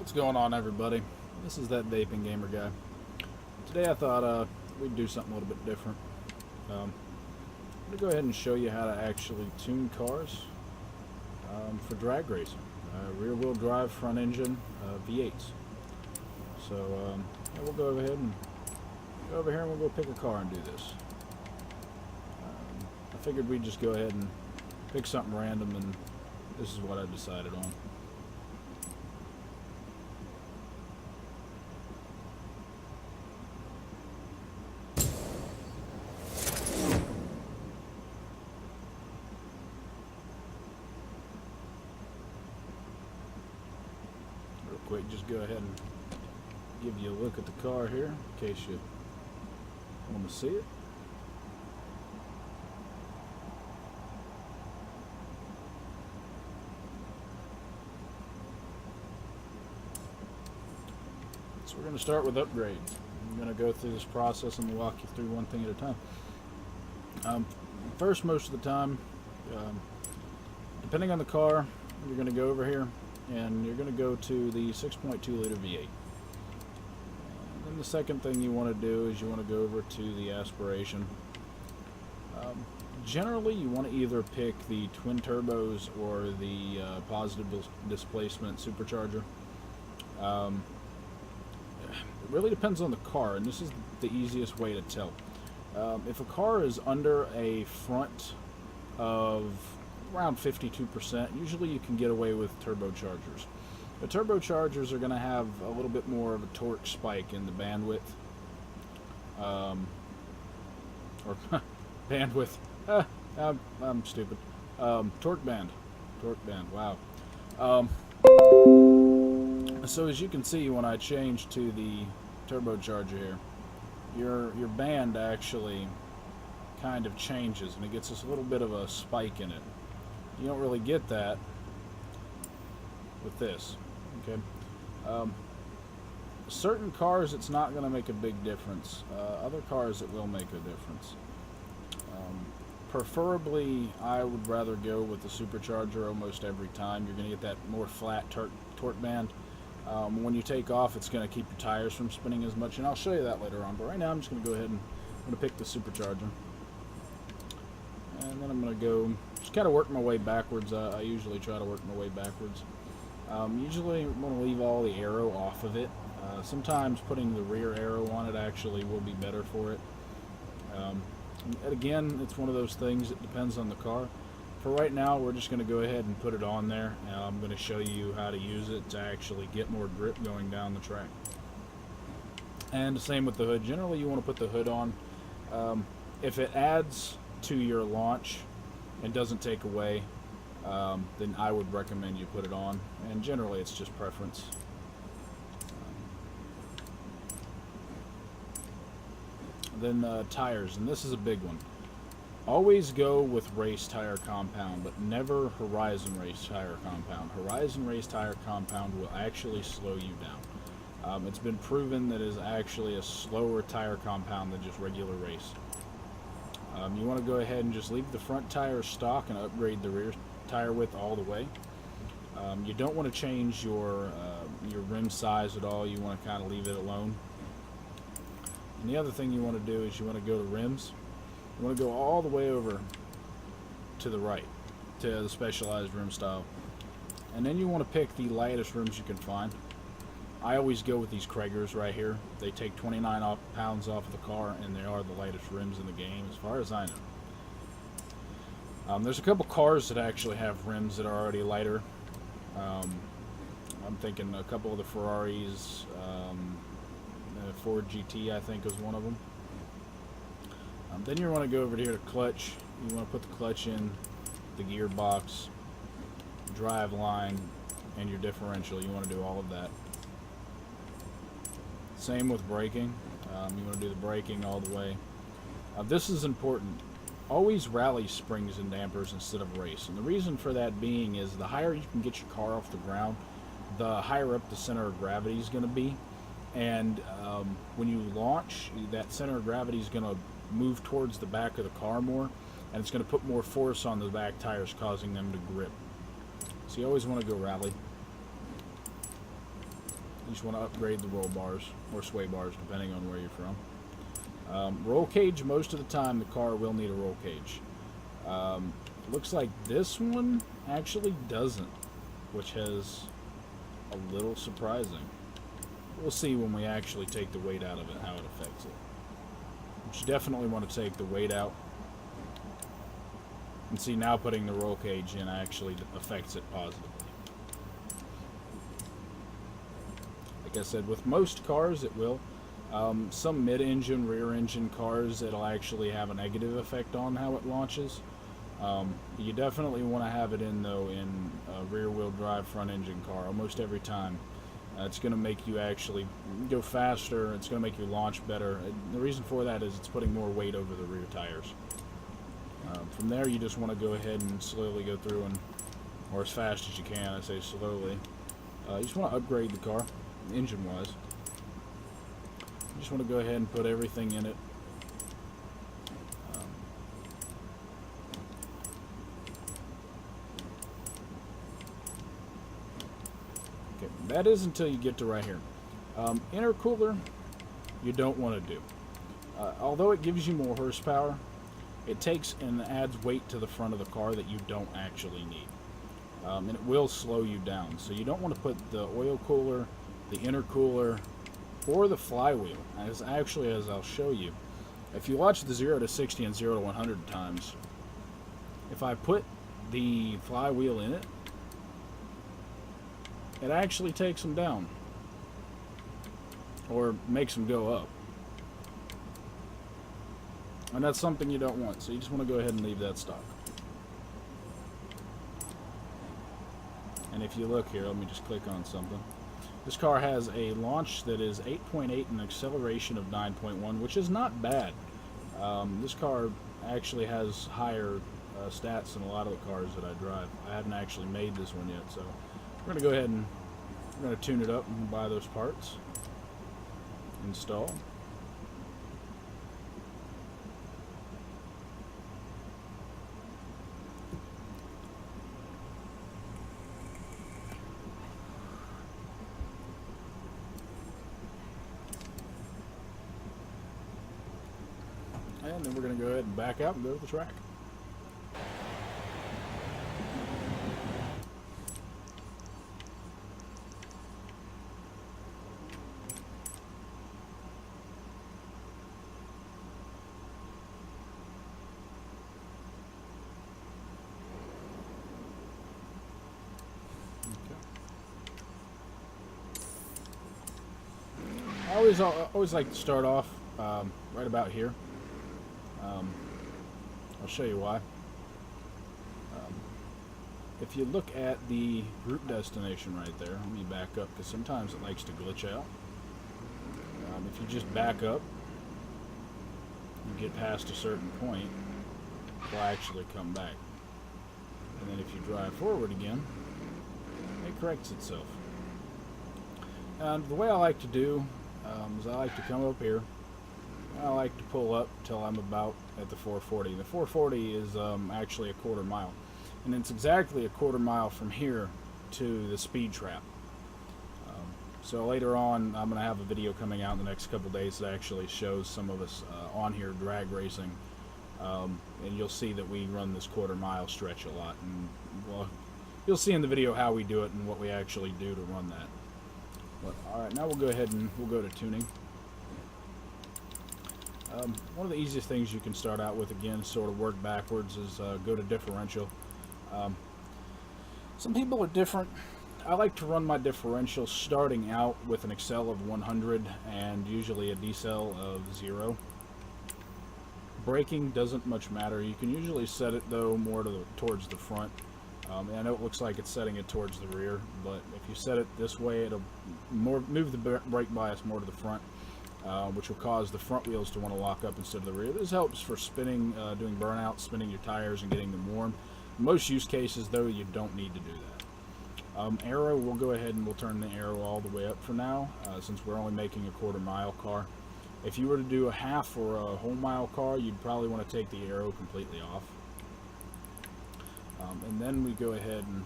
What's going on, everybody? This is that vaping gamer guy. Today I thought we'd do something a little bit different. I'm going to go ahead and show you how to actually tune cars for drag racing. Rear wheel drive, front engine, V8s. So yeah, we'll go ahead and go over here and we'll go pick a car and do this. I figured we'd just go ahead and pick something random, and this is what I decided on. Real quick, just go ahead and give you a look at the car here in case you want to see it. So we're going to start with upgrades. I'm going to go through this process and walk you through one thing at a time. First, most of the time, depending on the car, you're going to go over here and you're going to go to the 6.2 liter V8. Then the second thing you want to do is you want to go over to the aspiration. Generally, you want to either pick the twin turbos or the positive displacement supercharger. It really depends on the car, and this is the easiest way to tell. If a car is under a front of around 52%, usually you can get away with turbochargers. The turbochargers are going to have a little bit more of a torque spike in the bandwidth. Or bandwidth. I'm stupid. Torque band. Torque band, wow. So as you can see, when I change to the turbocharger here, your band actually kind of changes, and it gets this little bit of a spike in it. You don't really get that with this. Okay. Certain cars, it's not going to make a big difference. Other cars, it will make a difference. Preferably, I would rather go with the supercharger almost every time. You're going to get that more flat torque band. When you take off, it's going to keep your tires from spinning as much, and I'll show you that later on. But right now, I'm just going to go ahead and I'm going to pick the supercharger. And then I'm going to go, just kind of work my way backwards. I usually try to work my way backwards. Usually I'm going to leave all the aero off of it. Sometimes putting the rear aero on it actually will be better for it. Again, it's one of those things, it depends on the car. For right now, we're just going to go ahead and put it on there, and I'm going to show you how to use it to actually get more grip going down the track. And the same with the hood. Generally, you want to put the hood on. If it adds to your launch and doesn't take away, then I would recommend you put it on. And generally, it's just preference. Then tires, and this is a big one. Always go with race tire compound, but never Horizon race tire compound. Horizon race tire compound will actually slow you down. It's been proven that it is actually a slower tire compound than just regular race. You want to go ahead and just leave the front tire stock and upgrade the rear tire width all the way. You don't want to change your rim size at all. You want to kind of leave it alone. And the other thing you want to do is you want to go to rims. You want to go all the way over to the right, to the specialized rim style. And then you want to pick the lightest rims you can find. I always go with these Kragers right here. They take 29 pounds off of the car, and they are the lightest rims in the game, as far as I know. There's a couple cars that actually have rims that are already lighter. I'm thinking a couple of the Ferraris, Ford GT, I think, is one of them. Then you want to go over here to clutch. You want to put the clutch in, the gearbox, drive line, and your differential. You want to do all of that. Same with braking. You want to do the braking all the way. This is important. Always rally springs and dampers instead of race. And the reason for that being is the higher you can get your car off the ground, the higher up the center of gravity is going to be. And when you launch, that center of gravity is going to move towards the back of the car more, and it's going to put more force on the back tires, causing them to grip. So you always want to go rally. You just want to upgrade the roll bars or sway bars, depending on where you're from. Roll cage, most of the time the car will need a roll cage. Looks like this one actually doesn't, which is a little surprising. We'll see when we actually take the weight out of it, how it affects it. But you definitely want to take the weight out. And see, now putting the roll cage in actually affects it positively. Like I said, with most cars it will. Some mid-engine, rear-engine cars, it'll actually have a negative effect on how it launches. You definitely want to have it in, though, in a rear-wheel drive front-engine car almost every time. It's going to make you actually go faster. It's going to make you launch better. The reason for that is it's putting more weight over the rear tires. From there, you just want to go ahead and slowly go through, or as fast as you can. I say slowly. You just want to upgrade the car, engine-wise. You just want to go ahead and put everything in it. Okay, that is until you get to right here. Intercooler, you don't want to do. Although it gives you more horsepower, it takes and adds weight to the front of the car that you don't actually need. And it will slow you down. So you don't want to put the oil cooler, the intercooler, or the flywheel. As I'll show you. If you watch the 0 to 60 and 0 to 100 times, if I put the flywheel in it, it actually takes them down. Or makes them go up. And that's something you don't want, so you just want to go ahead and leave that stock. And if you look here, let me just click on something. This car has a launch that is 8.8 and an acceleration of 9.1, which is not bad. This car actually has higher stats than a lot of the cars that I drive. I haven't actually made this one yet, so we're going to go ahead and we're going to tune it up and buy those parts. Install. And then we're going to go ahead and back out and go to the track. I always like to start off right about here. I'll show you why. If you look at the group destination right there, let me back up because sometimes it likes to glitch out. If you just back up and get past a certain point, it'll actually come back. And then if you drive forward again, it corrects itself. And the way I like to do is I like to come up here. I like to pull up till I'm about at the 440. The 440 is actually a quarter mile. And it's exactly a quarter mile from here to the speed trap. So later on, I'm going to have a video coming out in the next couple days that actually shows some of us on here drag racing. And you'll see that we run this quarter mile stretch a lot. And well, you'll see in the video how we do it and what we actually do to run that. But, alright, now we'll go ahead and we'll go to tuning. One of the easiest things you can start out with, again, sort of work backwards, is go to differential. Some people are different. I like to run my differential starting out with an accel of 100 and usually a decel of 0. Braking doesn't much matter. You can usually set it, though, more towards the front. I know it looks like it's setting it towards the rear, but if you set it this way, it'll move the brake bias more to the front. Which will cause the front wheels to want to lock up instead of the rear. This helps for spinning, doing burnout, spinning your tires and getting them warm. In most use cases, though, you don't need to do that. Aero, we'll go ahead and we'll turn the aero all the way up for now, since we're only making a quarter mile car. If you were to do a half or a whole mile car, you'd probably want to take the aero completely off. And then we go ahead and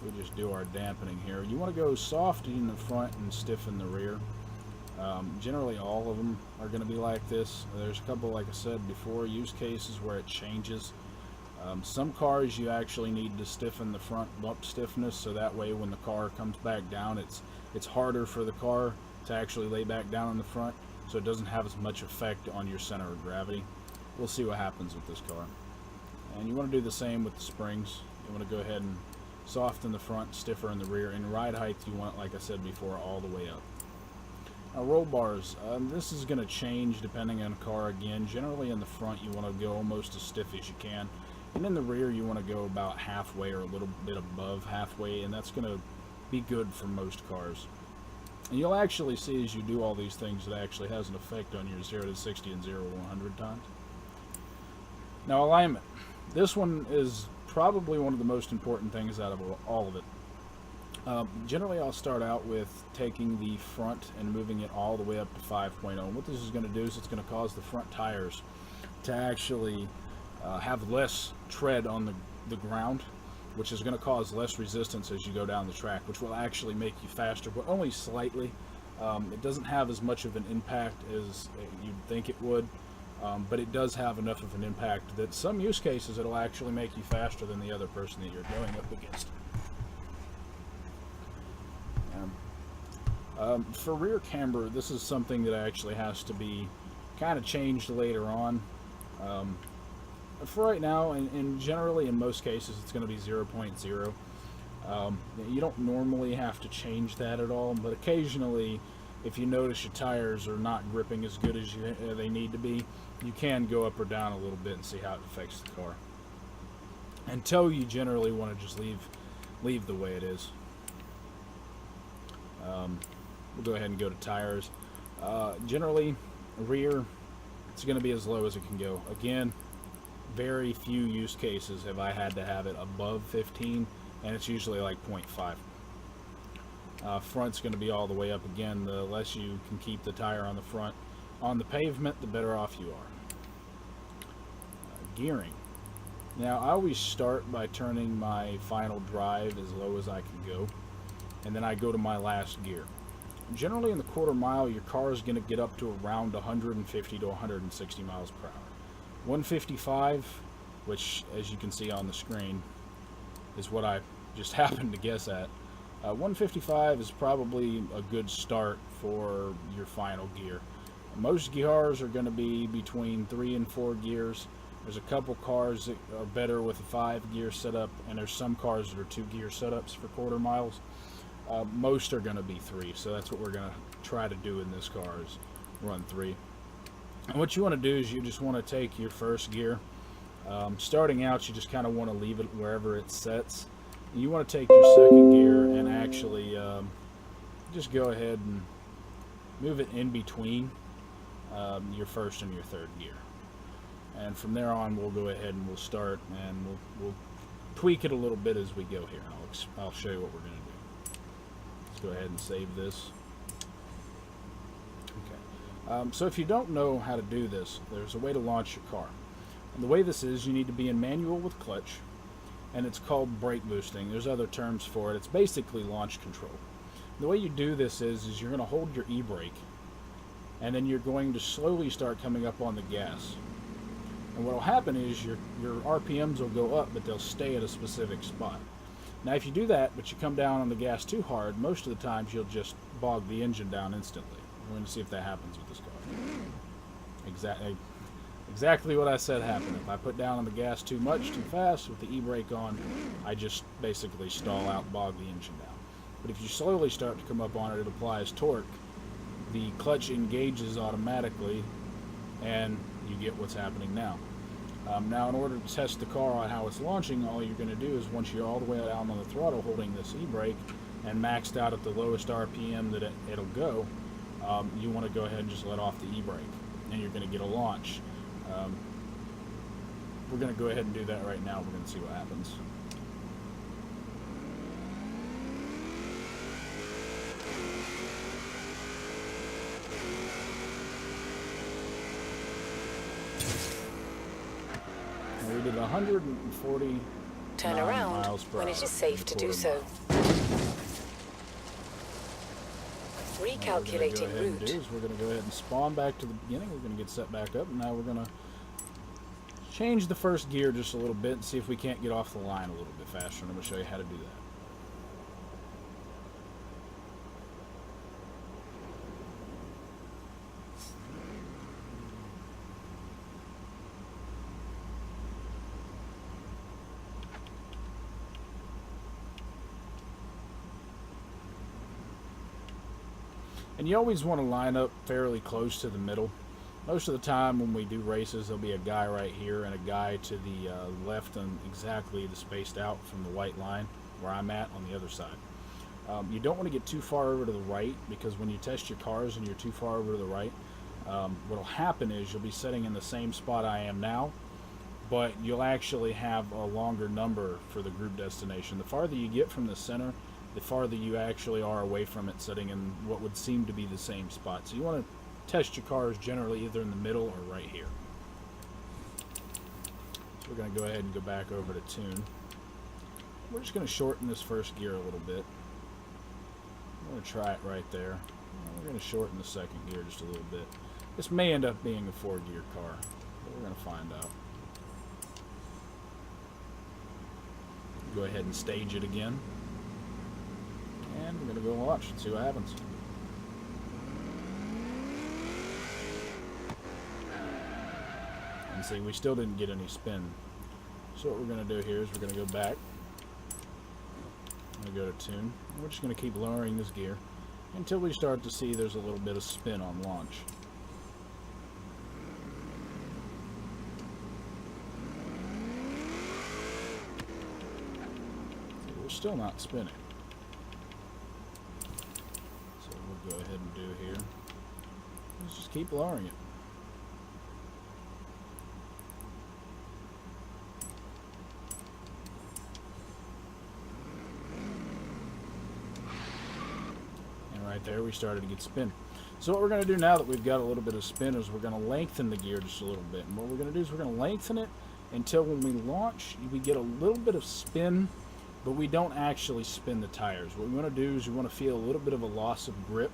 we just do our dampening here. You want to go soft in the front and stiff in the rear. Generally all of them are going to be like this. There's a couple, like I said before, use cases where it changes. Some cars you actually need to stiffen the front bump stiffness, so that way when the car comes back down, it's harder for the car to actually lay back down in the front, so it doesn't have as much effect on your center of gravity. We'll see what happens with this car. And you want to do the same with the springs. You want to go ahead and soften the front, stiffer in the rear. In ride height, you want, like I said before, all the way up. Now, roll bars, this is going to change depending on the car again. Generally in the front you want to go almost as stiff as you can, and in the rear you want to go about halfway or a little bit above halfway, and that's going to be good for most cars. And you'll actually see as you do all these things it actually has an effect on your 0 to 60 and 0 to 100 times. Now, alignment. This one is probably one of the most important things out of all of it. Generally I'll start out with taking the front and moving it all the way up to 5.0. And what this is going to do is it's going to cause the front tires to actually have less tread on the ground, which is going to cause less resistance as you go down the track, which will actually make you faster, but only slightly. It doesn't have as much of an impact as you'd think it would, but it does have enough of an impact that some use cases it'll actually make you faster than the other person that you're going up against. For rear camber, this is something that actually has to be kind of changed later on. For right now, and generally in most cases, it's going to be 0.0. You don't normally have to change that at all, but occasionally, if you notice your tires are not gripping as good as they need to be, you can go up or down a little bit and see how it affects the car. Until you generally want to just leave the way it is. We'll go ahead and go to tires. Generally, rear, it's going to be as low as it can go. Again, very few use cases have I had to have it above 15, and it's usually like 0.5. Front's going to be all the way up. Again, the less you can keep the tire on the front on the pavement, the better off you are. Gearing. Now, I always start by turning my final drive as low as I can go, and then I go to my last gear. Generally in the quarter mile, your car is going to get up to around 150 to 160 miles per hour. 155, which as you can see on the screen is what I just happened to guess at. 155 is probably a good start for your final gear. Most cars are going to be between 3 and 4 gears. There's a couple cars that are better with a 5-gear setup, and there's some cars that are 2-gear setups for quarter miles. Most are going to be 3, so that's what we're going to try to do in this car is run 3. And what you want to do is you just want to take your first gear. Starting out, you just kind of want to leave it wherever it sets. And you want to take your second gear and actually just go ahead and move it in between your first and your third gear. And from there on, we'll go ahead and we'll start, and we'll tweak it a little bit as we go here. I'll show you what we're going to do. Let's go ahead and save this. Okay. So if you don't know how to do this, there's a way to launch your car. And the way this is, you need to be in manual with clutch, and it's called brake boosting. There's other terms for it. It's basically launch control. The way you do this is you're going to hold your e-brake, and then you're going to slowly start coming up on the gas. And what will happen is your RPMs will go up, but they'll stay at a specific spot. Now, if you do that, but you come down on the gas too hard, most of the times you'll just bog the engine down instantly. We're going to see if that happens with this car. Exactly what I said happened. If I put down on the gas too much, too fast, with the e-brake on, I just basically stall out, bog the engine down. But if you slowly start to come up on it, it applies torque. The clutch engages automatically, and you get what's happening now. Now, in order to test the car on how it's launching, all you're going to do is once you're all the way down on the throttle holding this e-brake and maxed out at the lowest RPM that it'll go, you want to go ahead and just let off the e-brake, and you're going to get a launch. We're going to go ahead and do that right now. We're going to see what happens. We did 140 Turn 9 around miles per when hour it is safe in to a do quarter so. mile. What we're going to go Recalculating ahead and do route. is we're going to go ahead and spawn back to the beginning. We're going to get set back up, and now we're going to change the first gear just a little bit and see if we can't get off the line a little bit faster. And I'm going to show you how to do that. And you always want to line up fairly close to the middle. Most of the time when we do races, there'll be a guy right here and a guy to the left and exactly the spaced out from the white line where I'm at on the other side. You don't want to get too far over to the right, because when you test your cars and you're too far over to the right, what'll happen is you'll be sitting in the same spot I am now, but you'll actually have a longer number for the group destination. The farther you get from the center, the farther you actually are away from it, sitting in what would seem to be the same spot. So you want to test your cars generally either in the middle or right here. So we're going to go ahead and go back over to tune. We're just going to shorten this first gear a little bit. We're going to try it right there. We're going to shorten the second gear just a little bit. This may end up being a 4-gear car, but we're going to find out. Go ahead and stage it again. And we're going to go watch and see what happens. And see, we still didn't get any spin. So what we're going to do here is we're going to go back. I'm going to go to tune. We're just going to keep lowering this gear until we start to see there's a little bit of spin on launch. See, we're still not spinning. So we'll go ahead and do here. Let's just keep lowering it. Right there, we started to get spin. So what we're going to do now that we've got a little bit of spin is we're going to lengthen the gear just a little bit. And what we're going to do is we're going to lengthen it until when we launch, we get a little bit of spin, but we don't actually spin the tires. What we want to do is we want to feel a little bit of a loss of grip,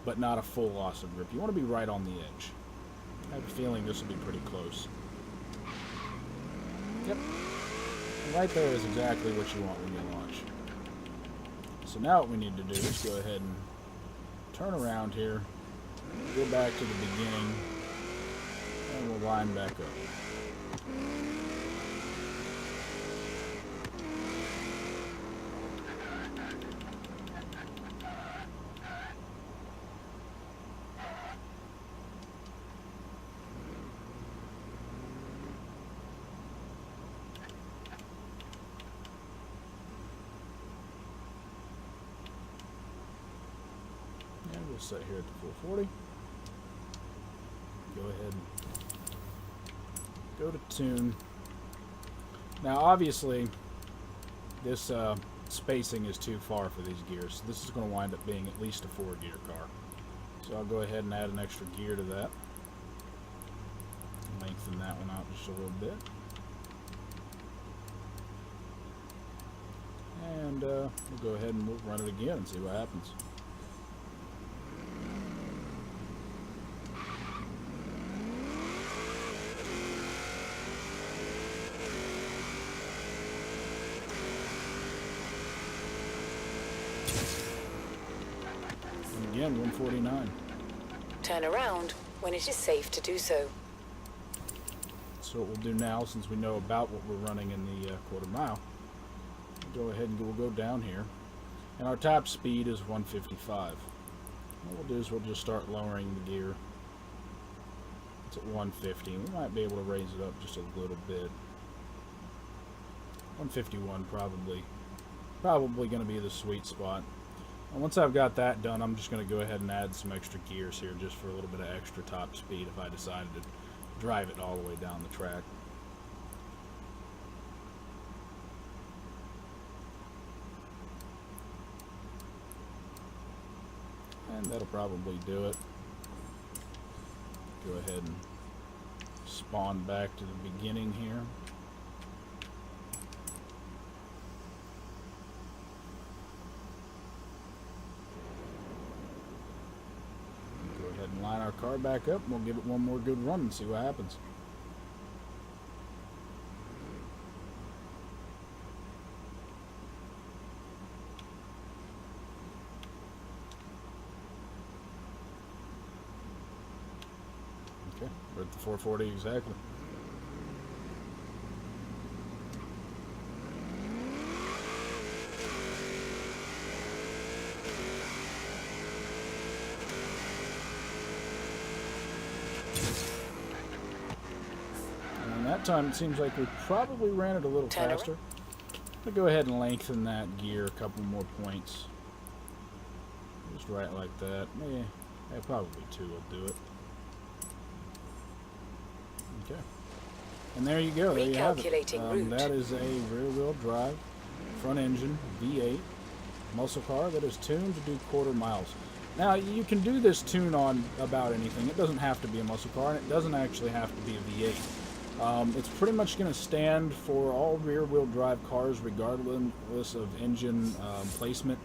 but not a full loss of grip. You want to be right on the edge. I have a feeling this will be pretty close. Yep. And right there is exactly what you want when you launch. So now what we need to do is go ahead and turn around here, go back to the beginning, and we'll line back up. We'll set here at the 440. Go ahead and go to tune. Now obviously this spacing is too far for these gears. So this is going to wind up being at least a 4-gear car. So I'll go ahead and add an extra gear to that. Lengthen that one out just a little bit. And we'll go ahead and we'll run it again and see what happens. Again, 149. Turn around when it is safe to do so. So what we'll do now, since we know about what we're running in the quarter mile, we'll go ahead and we'll go down here. And our top speed is 155. What we'll do is we'll just start lowering the gear. It's at 150. We might be able to raise it up just a little bit. 151 probably going to be the sweet spot. And once I've got that done, I'm just going to go ahead and add some extra gears here just for a little bit of extra top speed if I decided to drive it all the way down the track. And that'll probably do it. Go ahead and spawn back to the beginning here. our car back up and we'll give it one more good run and see what happens. Okay, we're at the 440 exactly. And that time it seems like we probably ran it a little Turn around. faster. I'll go ahead and lengthen that gear a couple more points. Just right like that. Yeah, probably 2 will do it. Okay. And there you go. There you have it. Recalculating route. That is a rear-wheel drive, front engine, V8 muscle car that is tuned to do quarter miles. Now, you can do this tune on about anything. It doesn't have to be a muscle car, and it doesn't actually have to be a V8. It's pretty much going to stand for all rear-wheel drive cars, regardless of engine placement.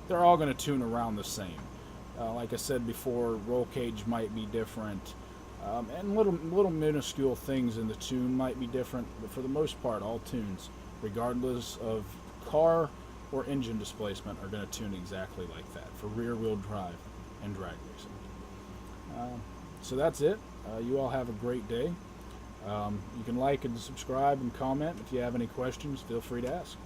They're all going to tune around the same. Like I said before, roll cage might be different, and little minuscule things in the tune might be different, but for the most part, all tunes, regardless of car or engine displacement, are going to tune exactly like that for rear-wheel drive and drag racing. So that's it. You all have a great day. You can like and subscribe and comment. If you have any questions, feel free to ask.